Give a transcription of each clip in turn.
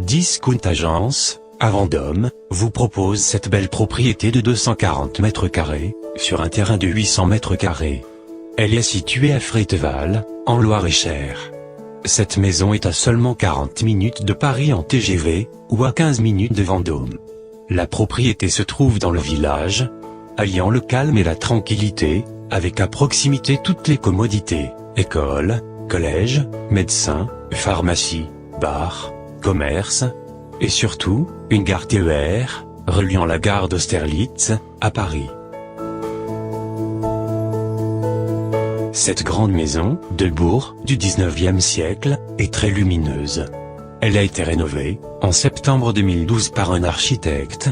Discount Agence, à Vendôme, vous propose cette belle propriété de 240 mètres carrés, sur un terrain de 800 mètres carrés. Elle est située à Fréteval, en Loir-et-Cher. Cette maison est à seulement 40 minutes de Paris en TGV, ou à 15 minutes de Vendôme. La propriété se trouve dans le village, alliant le calme et la tranquillité, avec à proximité toutes les commodités, école, collège, médecin, pharmacie, bar, commerce, et surtout, une gare TER, reliant la gare d'Austerlitz, à Paris. Cette grande maison, de bourg, du 19e siècle, est très lumineuse. Elle a été rénovée, en septembre 2012 par un architecte.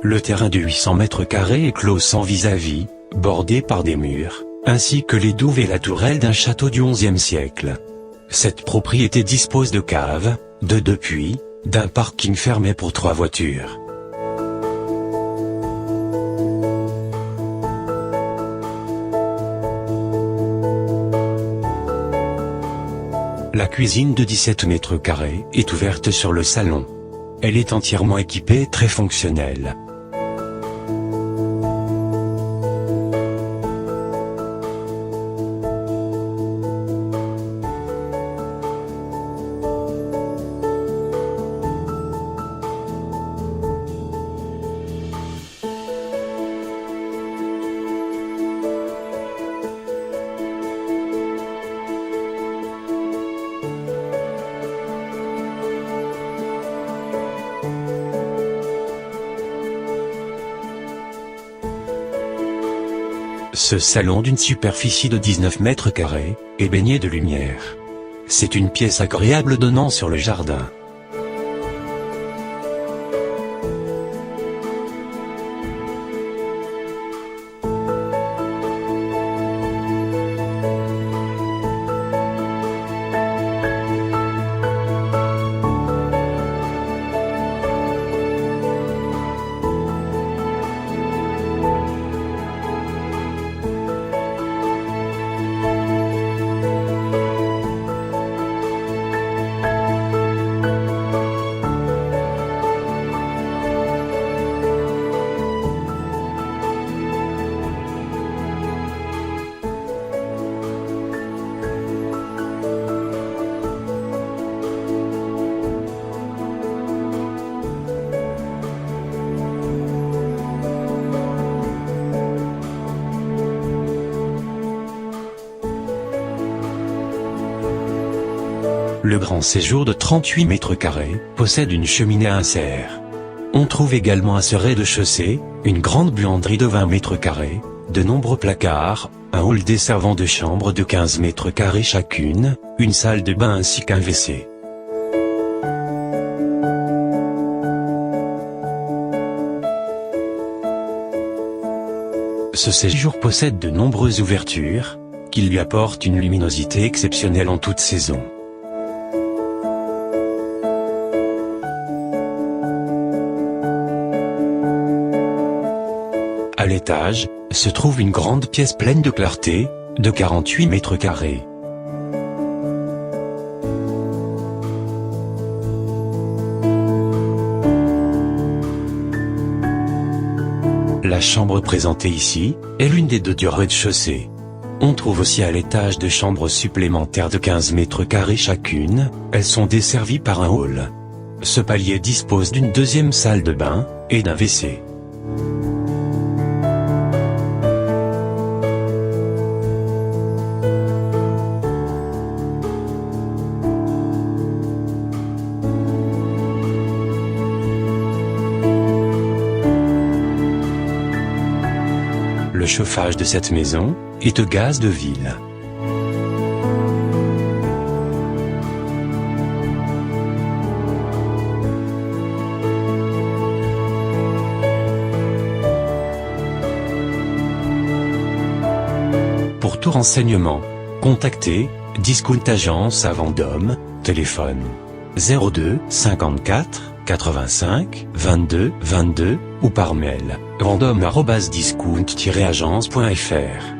Le terrain de 800 mètres carrés est clos sans vis-à-vis, bordé par des murs, ainsi que les douves et la tourelle d'un château du XIe siècle. Cette propriété dispose de caves, de 2 puits, d'un parking fermé pour 3 voitures. La cuisine de 17 mètres carrés est ouverte sur le salon. Elle est entièrement équipée et très fonctionnelle. Ce salon d'une superficie de 19 mètres carrés, est baigné de lumière. C'est une pièce agréable donnant sur le jardin. Le grand séjour de 38 mètres carrés possède une cheminée à insert. On trouve également à ce rez-de-chaussée, une grande buanderie de 20 mètres carrés, de nombreux placards, un hall desservant de chambres de 15 mètres carrés chacune, une salle de bain ainsi qu'un WC. Ce séjour possède de nombreuses ouvertures, qui lui apportent une luminosité exceptionnelle en toute saison. À l'étage, se trouve une grande pièce pleine de clarté, de 48 mètres carrés. La chambre présentée ici, est l'une des 2 du rez-de-chaussée. On trouve aussi à l'étage 2 chambres supplémentaires de 15 mètres carrés chacune, elles sont desservies par un hall. Ce palier dispose d'une 2e salle de bain, et d'un WC. Le chauffage de cette maison est au gaz de ville. Pour tout renseignement, contactez Discount Agence à Vendôme, téléphone 02 54 85 22 22 ou par mail vendôme@discount-agence.fr.